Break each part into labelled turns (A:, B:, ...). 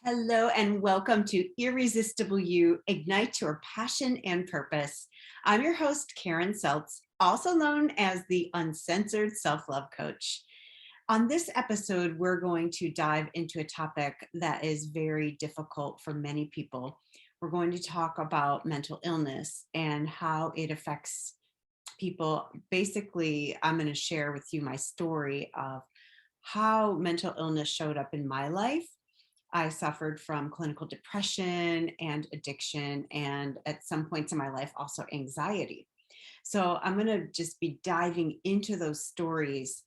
A: Hello and welcome to Irresistible You, Ignite Your Passion and Purpose. I'm your host, Karen Seltz, also known as the Uncensored Self-Love Coach. On this episode, we're going to dive into a topic that is very difficult for many people. We're going to talk about mental illness and how it affects people. Basically, I'm going to share with you my story of how mental illness showed up in my life. I suffered from clinical depression and addiction, and at some points in my life, also anxiety. So I'm going to just be diving into those stories.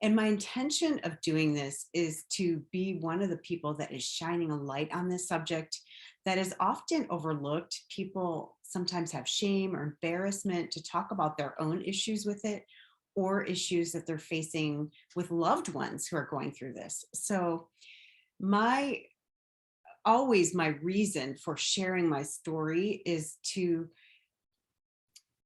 A: And my intention of doing this is to be one of the people that is shining a light on this subject that is often overlooked. People sometimes have shame or embarrassment to talk about their own issues with it or issues that they're facing with loved ones who are going through this. So my my reason for sharing my story is to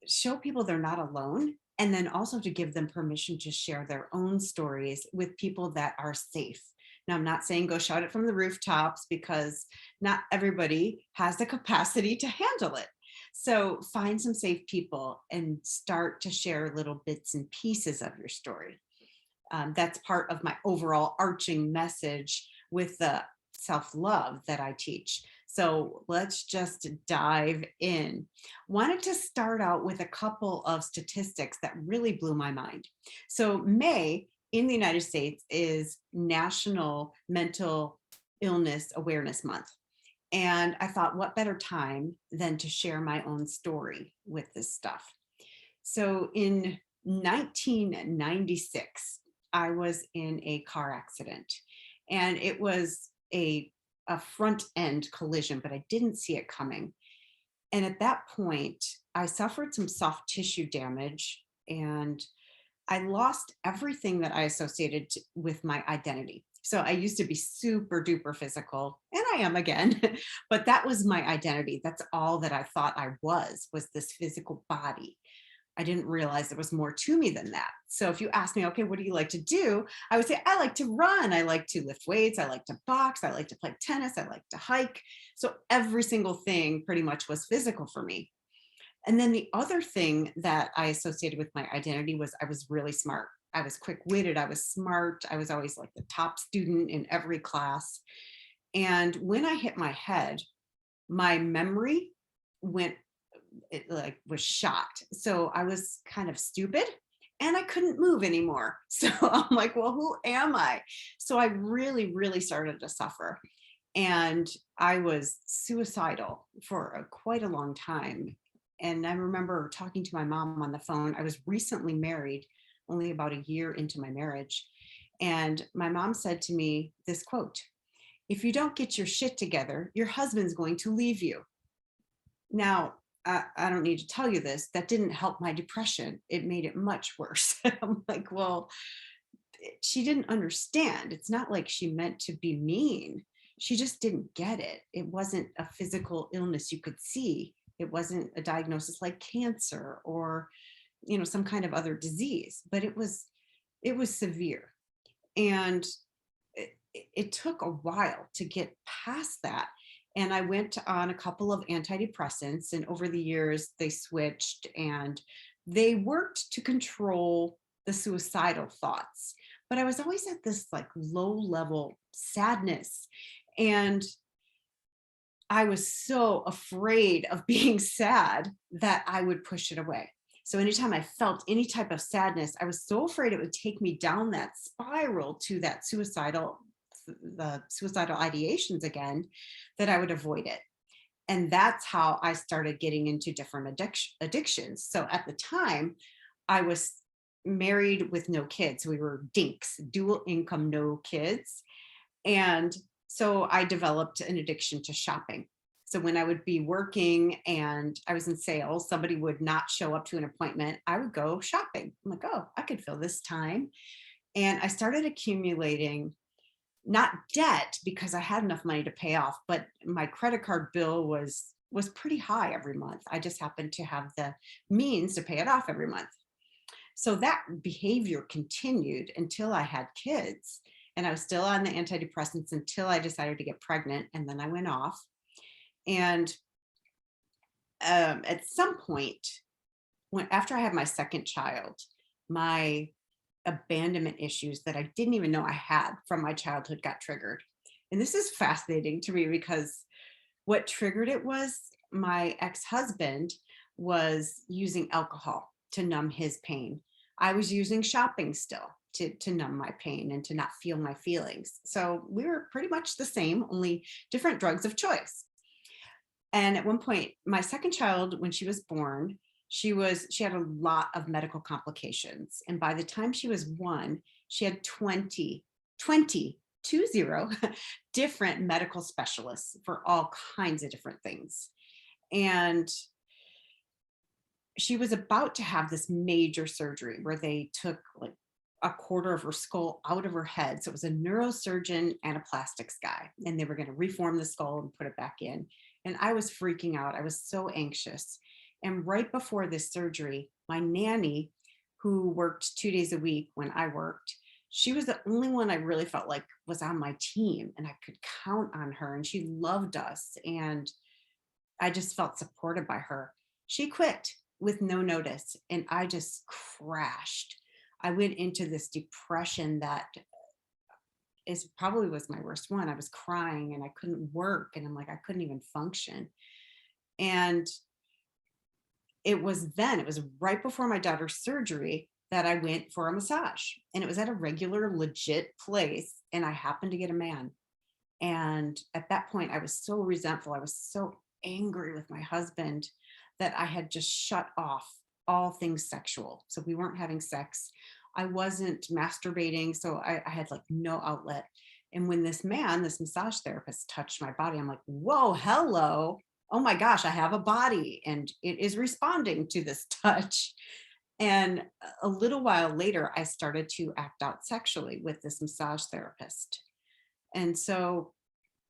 A: show people they're not alone, and then also to give them permission to share their own stories with people that are safe. Now, I'm not saying go shout it from the rooftops, because not everybody has the capacity to handle it. So find some safe people and start to share little bits and pieces of your story. That's part of my overall arching message with the self-love that I teach. So let's just dive in. Wanted to start out with a couple of statistics that really blew my mind. So May in the United States is National Mental Illness Awareness Month. And I thought, what better time than to share my own story with this stuff? So in 1996, I was in a car accident, and it was a front end collision, but I didn't see it coming. And at that point, I suffered some soft tissue damage, and I lost everything that I associated with my identity. So I used to be super duper physical, and I am again, but that was my identity. That's all that I thought I was this physical body. I didn't realize there was more to me than that. So if you ask me, okay, what do you like to do? I would say, I like to run. I like to lift weights. I like to box. I like to play tennis. I like to hike. So every single thing pretty much was physical for me. And then the other thing that I associated with my identity was I was really smart. I was quick-witted. I was smart. I was always like the top student in every class. And when I hit my head, my memory went was shot. So I was kind of stupid and I couldn't move anymore. So I'm like, well, who am I? So I really, really started to suffer. And I was suicidal for quite a long time. And I remember talking to my mom on the phone. I was recently married, only about a year into my marriage. And my mom said to me this quote: "If you don't get your shit together, your husband's going to leave you." Now, I don't need to tell you this, that didn't help my depression. It made it much worse. I'm like, well, she didn't understand. It's not like she meant to be mean. She just didn't get it. It wasn't a physical illness you could see. It wasn't a diagnosis like cancer or, some kind of other disease, but it was severe. And it took a while to get past that. And I went on a couple of antidepressants, and over the years they switched, and they worked to control the suicidal thoughts. But I was always at this like low level sadness, and I was so afraid of being sad that I would push it away. So anytime I felt any type of sadness, I was so afraid it would take me down that spiral to the suicidal ideations again, that I would avoid it. And that's how I started getting into different addictions. So at the time, I was married with no kids. We were dinks, dual income, no kids. And so I developed an addiction to shopping. So when I would be working and I was in sales, somebody would not show up to an appointment, I would go shopping. I'm like, oh, I could fill this time. And I started accumulating, not debt because I had enough money to pay off, but my credit card bill was pretty high every month. I just happened to have the means to pay it off every month. So that behavior continued until I had kids. And I was still on the antidepressants until I decided to get pregnant. And then I went off. And at some point, when after I had my second child, my abandonment issues that I didn't even know I had from my childhood got triggered. And this is fascinating to me because what triggered it was my ex-husband was using alcohol to numb his pain. I was using shopping still to numb my pain and to not feel my feelings. So we were pretty much the same, only different drugs of choice. And at one point, my second child, when she was born, she had a lot of medical complications. And by the time she was 1, she had 20 different medical specialists for all kinds of different things. And she was about to have this major surgery where they took like a quarter of her skull out of her head. So it was a neurosurgeon and a plastics guy, and they were going to reform the skull and put it back in. And I was freaking out. I was so anxious. And right before this surgery, my nanny, who worked 2 days a week when I worked, she was the only one I really felt like was on my team and I could count on her, and she loved us. And I just felt supported by her. She quit with no notice and I just crashed. I went into this depression that is probably was my worst one. I was crying and I couldn't work and I'm like, I couldn't even function. And it was right before my daughter's surgery that I went for a massage, and it was at a regular legit place. And I happened to get a man. And at that point, I was so resentful. I was so angry with my husband that I had just shut off all things sexual. So we weren't having sex. I wasn't masturbating. So I had like no outlet. And when this man, this massage therapist, touched my body, I'm like, whoa, hello. Oh my gosh, I have a body and it is responding to this touch. And a little while later, I started to act out sexually with this massage therapist. And so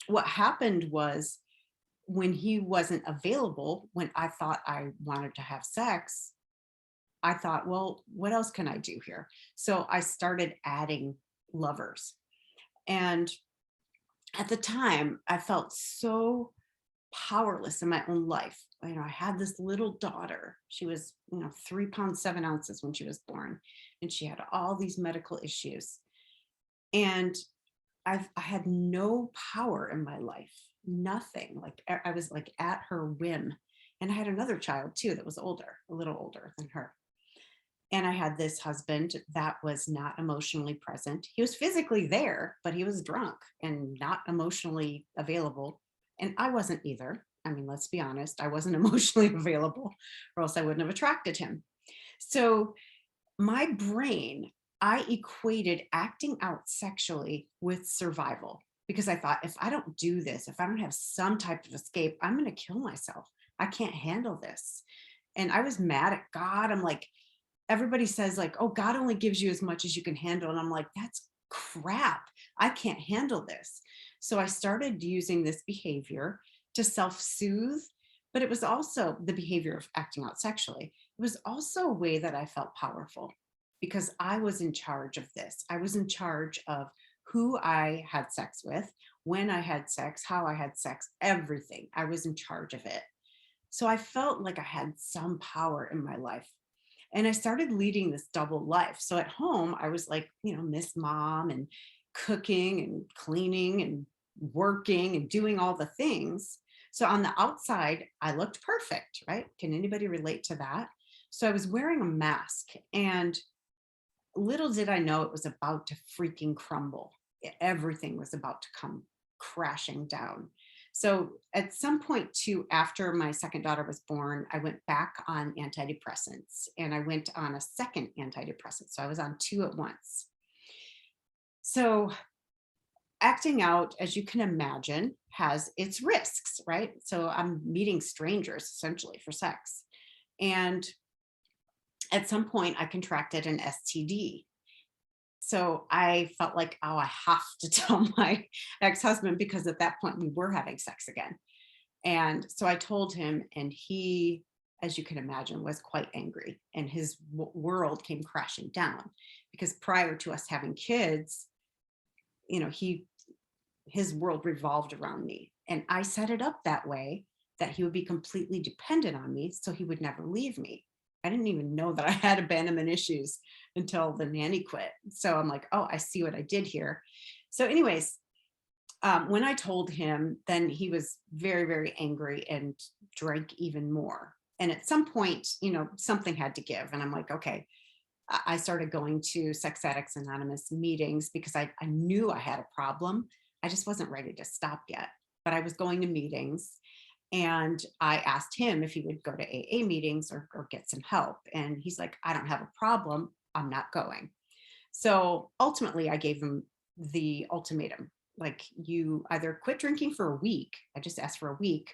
A: what happened was when he wasn't available, when I thought I wanted to have sex, I thought, well, what else can I do here? So I started adding lovers. And at the time, I felt so powerless in my own life. You know, I had this little daughter. She was, 3 pounds, 7 ounces when she was born, and she had all these medical issues. And I had no power in my life, nothing. Like I was like at her whim. And I had another child too that was older, a little older than her. And I had this husband that was not emotionally present. He was physically there, but he was drunk and not emotionally available. And I wasn't either. I mean, let's be honest, I wasn't emotionally available, or else I wouldn't have attracted him. So my brain, I equated acting out sexually with survival, because I thought, if I don't do this, if I don't have some type of escape, I'm going to kill myself. I can't handle this. And I was mad at God. I'm like, everybody says like, oh, God only gives you as much as you can handle. And I'm like, that's crap. I can't handle this. So I started using this behavior to self-soothe, but it was also the behavior of acting out sexually. It was also a way that I felt powerful because I was in charge of this. I was in charge of who I had sex with, when I had sex, how I had sex, everything. I was in charge of it. So I felt like I had some power in my life. And I started leading this double life. So at home, I was like, Miss Mom, and cooking and cleaning and working and doing all the things. So on the outside, I looked perfect, right? Can anybody relate to that? So I was wearing a mask, and little did I know it was about to freaking crumble. Everything was about to come crashing down. So at some point too, after my second daughter was born, I went back on antidepressants, and I went on a second antidepressant. So I was on 2 at once. So acting out, as you can imagine, has its risks, right? So I'm meeting strangers essentially for sex. And at some point I contracted an STD. So I felt like, oh, I have to tell my ex-husband, because at that point we were having sex again. And so I told him, and he, as you can imagine, was quite angry, and his world came crashing down, because prior to us having kids, his world revolved around me. And I set it up that way that he would be completely dependent on me so he would never leave me. I didn't even know that I had abandonment issues until the nanny quit. So I'm like, oh, I see what I did here. So anyways, when I told him, then he was very, very angry and drank even more. And at some point, something had to give. And I'm like, okay, I started going to Sex Addicts Anonymous meetings because I knew I had a problem. I just wasn't ready to stop yet. But I was going to meetings, and I asked him if he would go to AA meetings or get some help. And he's like, I don't have a problem. I'm not going. So ultimately, I gave him the ultimatum, like, you either quit drinking for a week. I just asked for a week,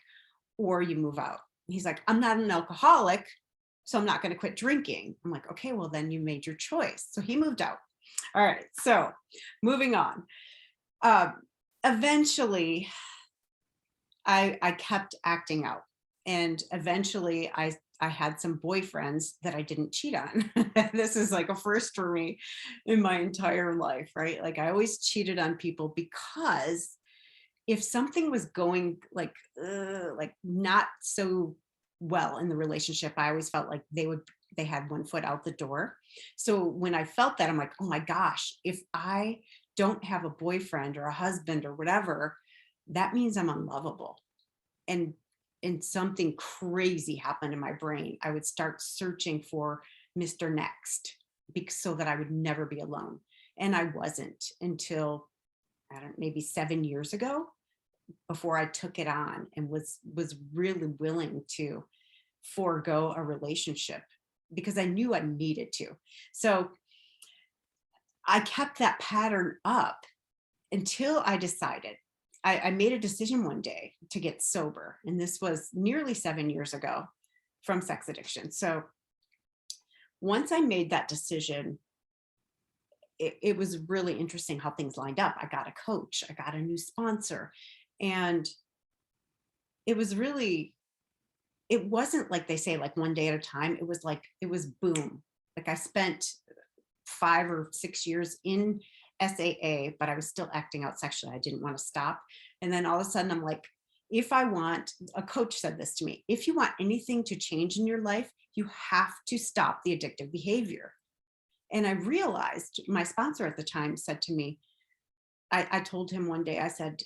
A: or you move out. He's like, I'm not an alcoholic, so I'm not going to quit drinking. I'm like, okay, well, then you made your choice. So he moved out. All right. So moving on. Eventually, I kept acting out. And eventually I had some boyfriends that I didn't cheat on. This is like a first for me in my entire life, right? Like, I always cheated on people because if something was going like not so well in the relationship, I always felt like they had one foot out the door. So when I felt that, I'm like, oh my gosh, if I don't have a boyfriend or a husband or whatever, that means I'm unlovable. And something crazy happened in my brain. I would start searching for Mr. Next, so that I would never be alone. And I wasn't until, I don't know, maybe 7 years ago, before I took it on and was really willing to forego a relationship because I knew I needed to. So I kept that pattern up until I decided, I made a decision one day to get sober. And this was nearly 7 years ago from sex addiction. So once I made that decision, it was really interesting how things lined up. I got a coach, I got a new sponsor, and it wasn't like they say, like one day at a time. It was boom. Like, I spent 5 or 6 years in SAA, but I was still acting out sexually. I didn't want to stop. And then all of a sudden I'm like, a coach said this to me, if you want anything to change in your life, you have to stop the addictive behavior. And I realized, my sponsor at the time said to me, I told him one day, I said,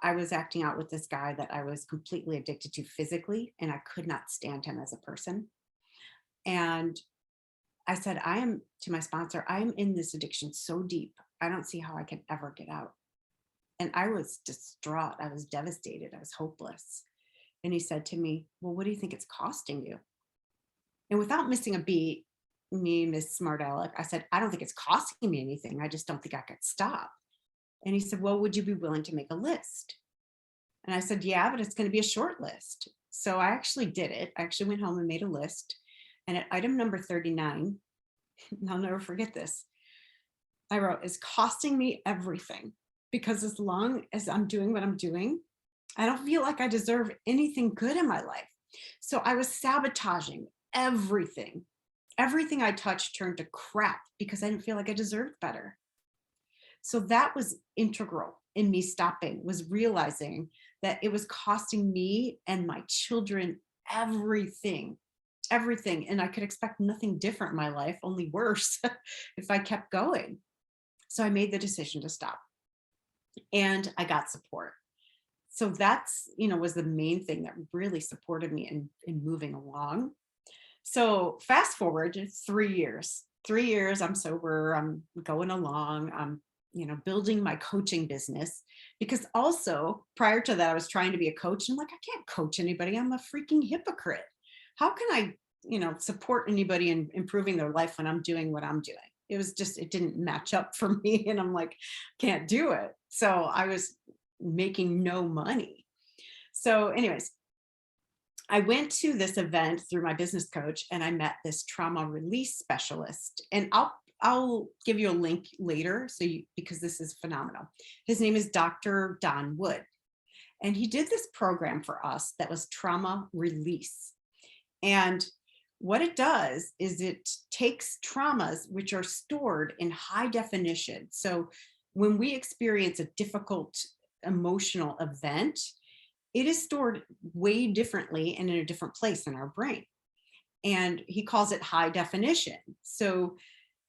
A: I was acting out with this guy that I was completely addicted to physically, and I could not stand him as a person. And I said, to my sponsor, I am in this addiction so deep, I don't see how I can ever get out. And I was distraught. I was devastated. I was hopeless. And he said to me, well, what do you think it's costing you? And without missing a beat, me, Miss Smart Aleck, I said, I don't think it's costing me anything. I just don't think I could stop. And he said, well, would you be willing to make a list? And I said, yeah, but it's going to be a short list. So I actually did it. I actually went home and made a list. And at item number 39, I'll never forget this, I wrote, it's costing me everything, because as long as I'm doing what I'm doing, I don't feel like I deserve anything good in my life. So I was sabotaging everything. Everything I touched turned to crap because I didn't feel like I deserved better. So that was integral in me stopping, was realizing that it was costing me and my children everything. And I could expect nothing different in my life, only worse, if I kept going. So I made the decision to stop, and I got support. So that's, was the main thing that really supported me in moving along. So fast forward 3 years. 3 years, I'm sober, I'm going along, I'm, building my coaching business, because also prior to that, I was trying to be a coach. And I'm like, I can't coach anybody. I'm a freaking hypocrite. How can I, support anybody in improving their life when I'm doing what I'm doing? It didn't match up for me. And I'm like, can't do it. So I was making no money. So anyways, I went to this event through my business coach, and I met this trauma release specialist. And I'll give you a link later, because this is phenomenal. His name is Dr. Don Wood. And he did this program for us that was trauma release. And what it does is it takes traumas which are stored in high definition. So when we experience a difficult emotional event, it is stored way differently and in a different place in our brain. And he calls it high definition. So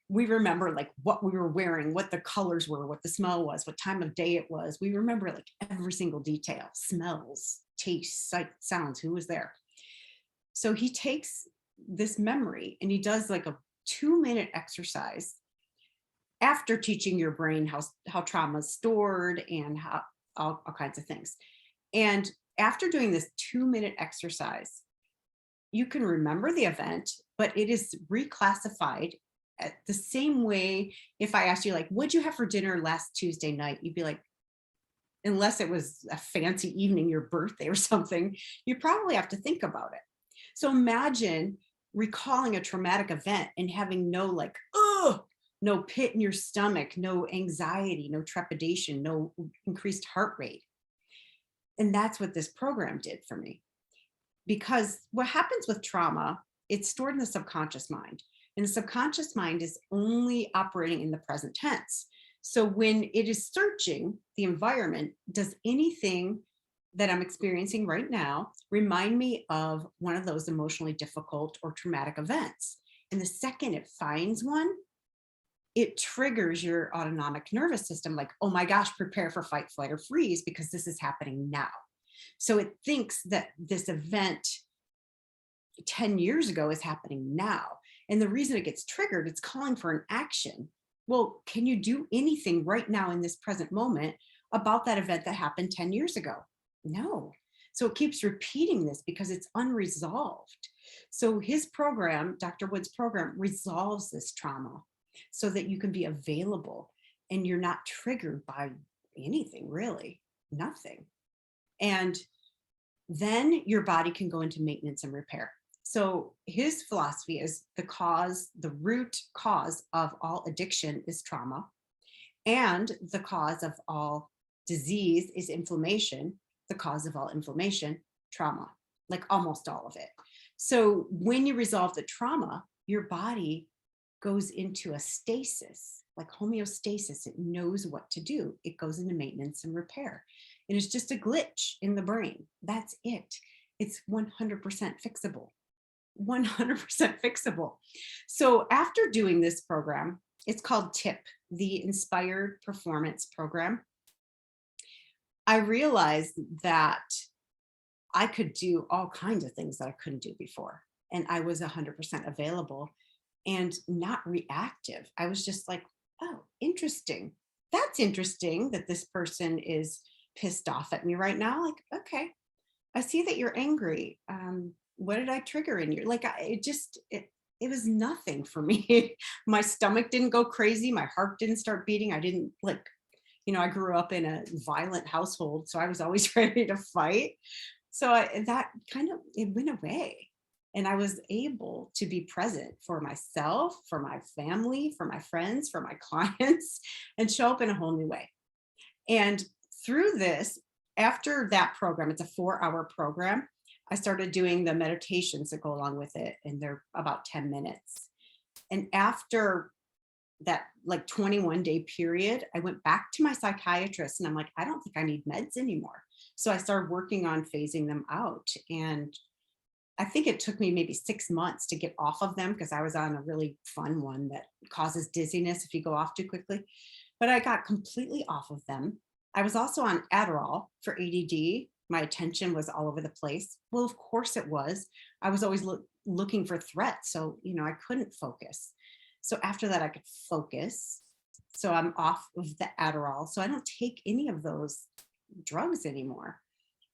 A: we remember like what we were wearing, what the colors were, what the smell was, what time of day it was. We remember like every single detail, smells, tastes, sight, sounds, who was there. So he takes this memory and he does like a 2-minute exercise after teaching your brain how trauma is stored and how all kinds of things. And after doing this 2-minute exercise, you can remember the event, but it is reclassified at the same way. If I asked you, like, what'd you have for dinner last Tuesday night? You'd be like, unless it was a fancy evening, your birthday or something, you probably have to think about it. So imagine recalling a traumatic event and having no like, oh, no pit in your stomach, no anxiety, no trepidation, no increased heart rate. And that's what this program did for me. Because what happens with trauma, it's stored in the subconscious mind. And the subconscious mind is only operating in the present tense. So when it is searching the environment, does anything that I'm experiencing right now remind me of one of those emotionally difficult or traumatic events? And the second it finds one, it triggers your autonomic nervous system, like, oh my gosh, prepare for fight, flight, or freeze, because this is happening now. So it thinks that this event 10 years ago is happening now. And the reason it gets triggered, it's calling for an action. Well, can you do anything right now in this present moment about that event that happened 10 years ago? No. So it keeps repeating this because it's unresolved. So his program, Dr. Wood's program, resolves this trauma so that you can be available and you're not triggered by anything, really, nothing. And then your body can go into maintenance and repair. So his philosophy is the root cause of all addiction is trauma, and the cause of all disease is inflammation. The cause of all inflammation, trauma, like almost all of it. So when you resolve the trauma, your body goes into a stasis, like homeostasis. It knows what to do. It goes into maintenance and repair. And it's just a glitch in the brain. That's it. It's 100% fixable. 100% fixable. So after doing this program, it's called TIP, the Inspired Performance Program. I realized that I could do all kinds of things that I couldn't do before. And I was 100% available and not reactive. I was just like, oh, interesting. That's interesting that this person is pissed off at me right now. Like, okay, I see that you're angry. What did I trigger in you? Like, it was nothing for me. My stomach didn't go crazy. My heart didn't start beating. I didn't like, I grew up in a violent household, so I was always ready to fight. So that kind of, it went away. And I was able to be present for myself, for my family, for my friends, for my clients, and show up in a whole new way. And through this, after that program, it's a 4-hour program, I started doing the meditations that go along with it, and they're about 10 minutes. And after that like 21-day period, I went back to my psychiatrist and I'm like, I don't think I need meds anymore. So I started working on phasing them out. And I think it took me maybe 6 months to get off of them because I was on a really fun one that causes dizziness if you go off too quickly. But I got completely off of them. I was also on Adderall for ADD. My attention was all over the place. Well, of course it was. I was always looking for threats. So, I couldn't focus. So after that, I could focus. So I'm off of the Adderall. So I don't take any of those drugs anymore.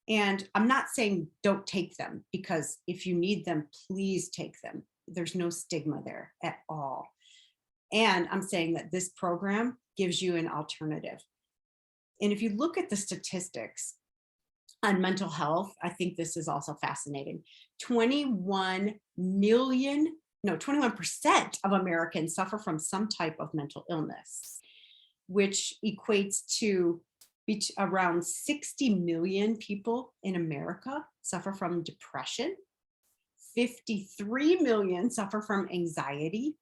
A: And I'm not saying don't take them, because if you need them, please take them. There's no stigma there at all. And I'm saying that this program gives you an alternative. And if you look at the statistics on mental health, I think this is also fascinating. 21% of Americans suffer from some type of mental illness, which equates to around 60 million people in America suffer from depression. 53 million suffer from anxiety.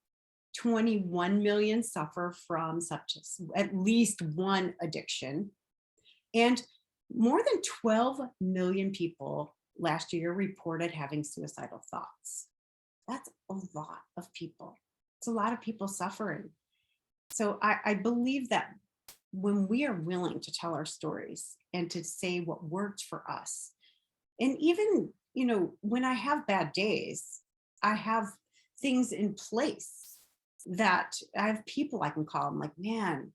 A: 21 million suffer from substance, at least one addiction. And more than 12 million people last year reported having suicidal thoughts. That's a lot of people. It's a lot of people suffering. So I believe that when we are willing to tell our stories and to say what worked for us, and even, when I have bad days, I have things in place that I have people I can call. I'm like, man,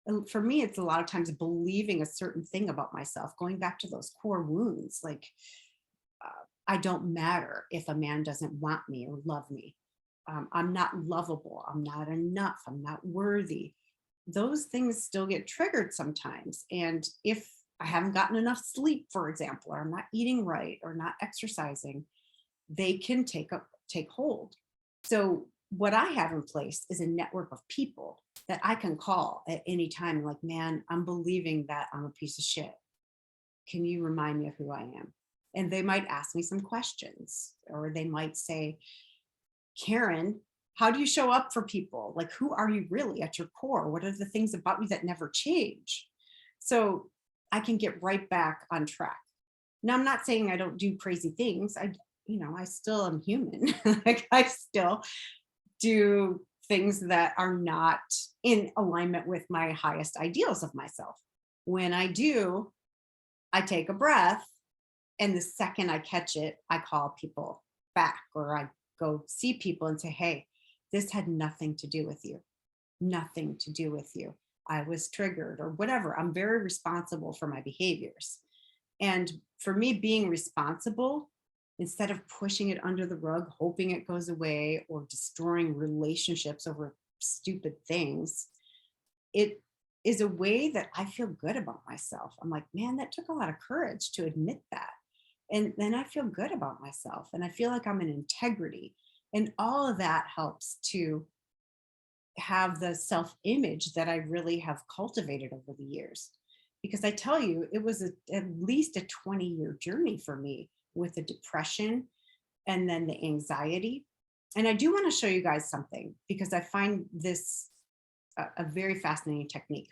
A: and for me, it's a lot of times believing a certain thing about myself, going back to those core wounds, like I don't matter if a man doesn't want me or love me. I'm not lovable. I'm not enough. I'm not worthy. Those things still get triggered sometimes. And if I haven't gotten enough sleep, for example, or I'm not eating right or not exercising, they can take hold. So what I have in place is a network of people that I can call at any time, like, man, I'm believing that I'm a piece of shit. Can you remind me of who I am? And they might ask me some questions, or they might say, Karen, how do you show up for people? Like, who are you really at your core? What are the things about you that never change? So I can get right back on track. Now, I'm not saying I don't do crazy things. I still am human. Like, I still do things that are not in alignment with my highest ideals of myself. When I do, I take a breath, and the second I catch it, I call people back, or I go see people and say, hey, this had nothing to do with you. Nothing to do with you. I was triggered or whatever. I'm very responsible for my behaviors. And for me, being responsible, instead of pushing it under the rug, hoping it goes away, or destroying relationships over stupid things, it is a way that I feel good about myself. I'm like, man, that took a lot of courage to admit that. And then I feel good about myself, and I feel like I'm in integrity. And all of that helps to have the self-image that I really have cultivated over the years. Because I tell you, it was at least a 20-year journey for me, with the depression and then the anxiety. And I do want to show you guys something, because I find this a very fascinating technique.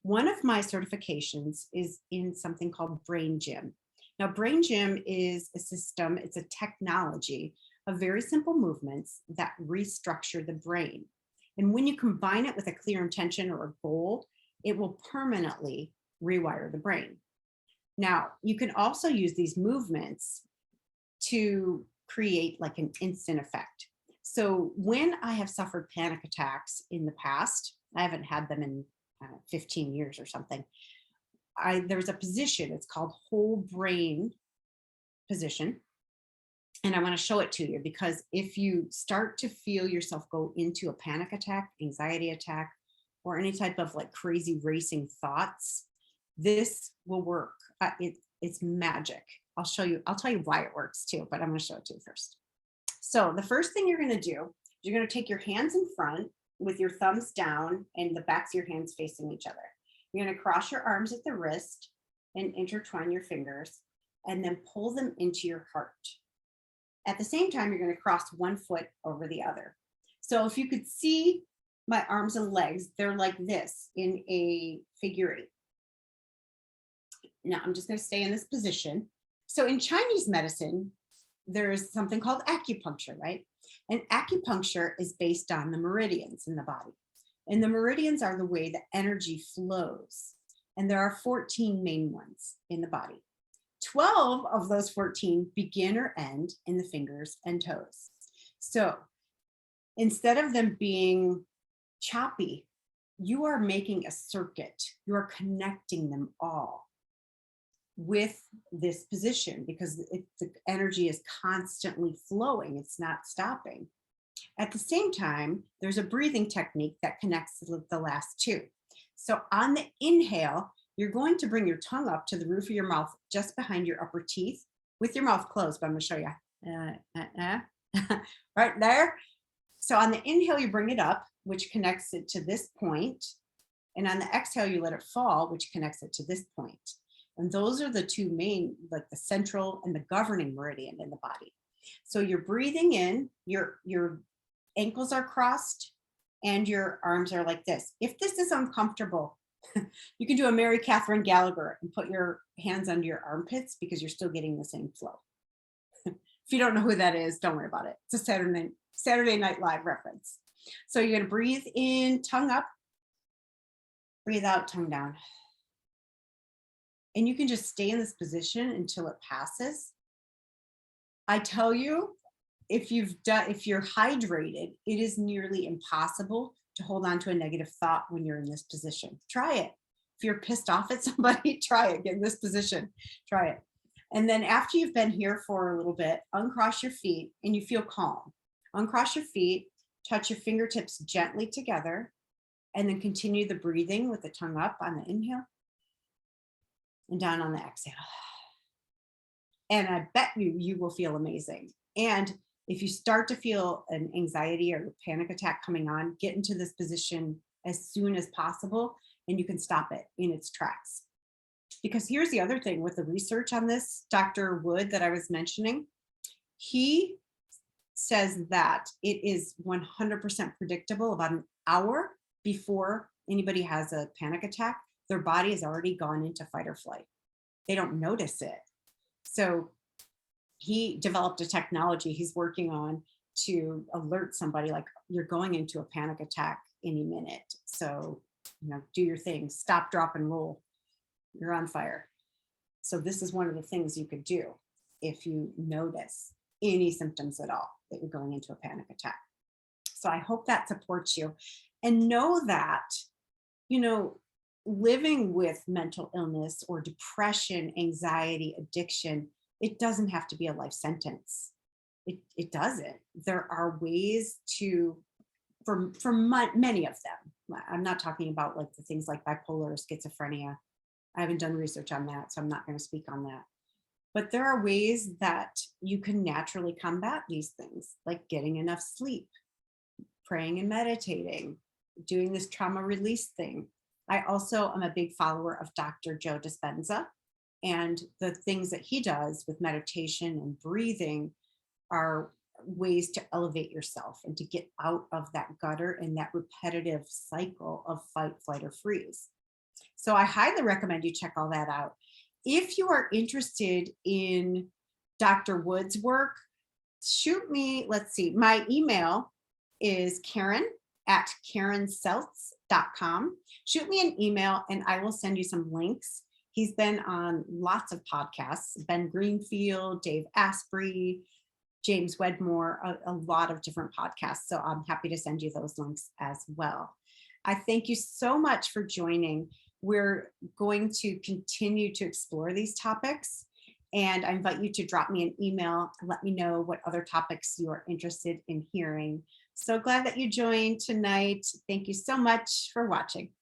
A: One of my certifications is in something called Brain Gym. Now, Brain Gym is a system, it's a technology of very simple movements that restructure the brain. And when you combine it with a clear intention or a goal, it will permanently rewire the brain. Now, you can also use these movements to create like an instant effect. So when I have suffered panic attacks in the past, I haven't had them in 15 years or something. There's a position, it's called whole brain position. And I want to show it to you, because if you start to feel yourself go into a panic attack, anxiety attack, or any type of like crazy racing thoughts, this will work. It's magic. I'll tell you why it works too, but I'm going to show it to you first. So the first thing you're going to do, you're going to take your hands in front with your thumbs down and the backs of your hands facing each other. You're going to cross your arms at the wrist and intertwine your fingers, and then pull them into your heart. At the same time, you're going to cross one foot over the other. So if you could see my arms and legs, they're like this in a figure eight. Now I'm just going to stay in this position. So in Chinese medicine, there's something called acupuncture, right? And acupuncture is based on the meridians in the body. And the meridians are the way the energy flows. And there are 14 main ones in the body. 12 of those 14 begin or end in the fingers and toes. So instead of them being choppy, you are making a circuit. You are connecting them all with this position, because the energy is constantly flowing. It's not stopping. At the same time, there's a breathing technique that connects the last two. So on the inhale, you're going to bring your tongue up to the roof of your mouth, just behind your upper teeth, with your mouth closed, but I'm going to show you. Right there. So on the inhale, you bring it up, which connects it to this point. And on the exhale, you let it fall, which connects it to this point. And those are the two main, like the central and the governing meridian in the body. So you're breathing in, your ankles are crossed, and your arms are like this. If this is uncomfortable, you can do a Mary Catherine Gallagher and put your hands under your armpits because you're still getting the same flow. If you don't know who that is, don't worry about it. It's a Saturday Night Live reference. So you're going to breathe in, tongue up, breathe out, tongue down. And you can just stay in this position until it passes. I tell you, if you're hydrated, it is nearly impossible to hold on to a negative thought when you're in this position. Try it. If you're pissed off at somebody, try it. Get in this position. Try it. And then after you've been here for a little bit, uncross your feet and you feel calm. Uncross your feet, touch your fingertips gently together, and then continue the breathing with the tongue up on the inhale and down on the exhale. And I bet you will feel amazing. And if you start to feel an anxiety or a panic attack coming on, get into this position as soon as possible, and you can stop it in its tracks. Because here's the other thing with the research on this, Dr. Wood that I was mentioning, he says that it is 100% predictable about an hour before anybody has a panic attack, their body has already gone into fight or flight. They don't notice it. So he developed a technology he's working on to alert somebody like you're going into a panic attack any minute. So, do your thing, stop, drop, and roll. You're on fire. So this is one of the things you could do if you notice any symptoms at all that you're going into a panic attack. So I hope that supports you. And know that, living with mental illness or depression, anxiety, addiction, it doesn't have to be a life sentence. It doesn't. There are ways to, for many of them. I'm not talking about like the things like bipolar or schizophrenia. I haven't done research on that, so I'm not going to speak on that. But there are ways that you can naturally combat these things, like getting enough sleep, praying and meditating, doing this trauma release thing. I also am a big follower of Dr. Joe Dispenza, and the things that he does with meditation and breathing are ways to elevate yourself and to get out of that gutter and that repetitive cycle of fight, flight, or freeze. So I highly recommend you check all that out. If you are interested in Dr. Wood's work, shoot me, let's see, my email is Karen@KarenSeltz.com. Shoot me an email and I will send you some links. He's been on lots of podcasts, Ben Greenfield, Dave Asprey, James Wedmore, a lot of different podcasts. So I'm happy to send you those links as well. I thank you so much for joining. We're going to continue to explore these topics, and I invite you to drop me an email and let me know what other topics you are interested in hearing. So glad that you joined tonight. Thank you so much for watching.